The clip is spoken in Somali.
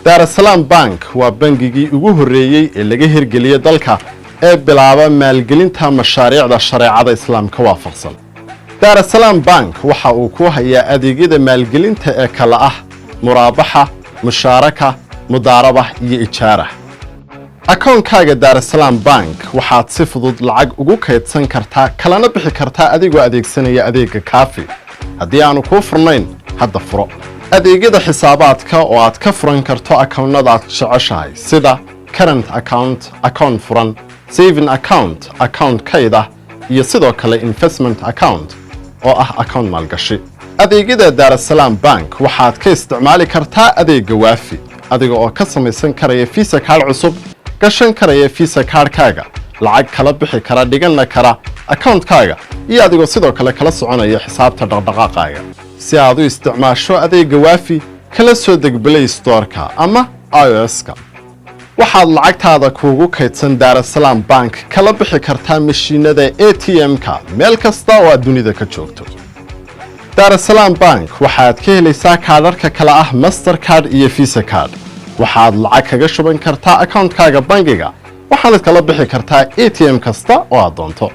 Darussalam Bank waa bangigii ugu horeeyay ee laga hirgeliyay dalka ee bilaaba maalgelinta mashaariicda shareecada islaamka waafaqsan. Darussalam Bank waxa uu ku hayaa adeegyada maalgelinta ee kala ah muraabaxa, mushaaraka, mudaaraba iyo ijaara. akoonkaaga Darussalam Bank waxaad si fudud lacag ugu kaydsan kartaa kalana bixi kartaa adigoo adeegsanaya adeegga Kaafi. haddii aanu kuu furnayn hadda furo adeegyada xisaabaadka oo aad ka furan karto akoonnada aad jeceshahay sida current account, account furan, saving account, account kayd ah iyo sidoo kale investment account oo ah account maalgashi. adeegyada Darussalam Bank waxaad ka isticmaali kartaa adeegga Waafi adiga oo ka samaysan karaya Visa card cusub, gashan karaya Visa card-kaaga, lacag kala bixi kara, dhiganna kara account-kaaga iyo adigoo sidoo kale kala soconaya xisaabta dhaqdhaqaaqaaga. si aad u isticmaasho adeegga Waafi kala soo deg Play Store-ka ama iOS-ka. waxaad lacagtaada kuugu kaydsan Darussalam Bank kala bixi kartaa mashiinada ATM-ka meel kasta oo aad dunida ka joogto. Darussalam Bank waxaad ka helaysaa kaadhadhka kala ah Mastercard iyo Visa Card. waxaad lacag kaga shuban kartaa account-kaaga bangiga, waxaad kala bixi kartaa ATM kasta oo aad doonto.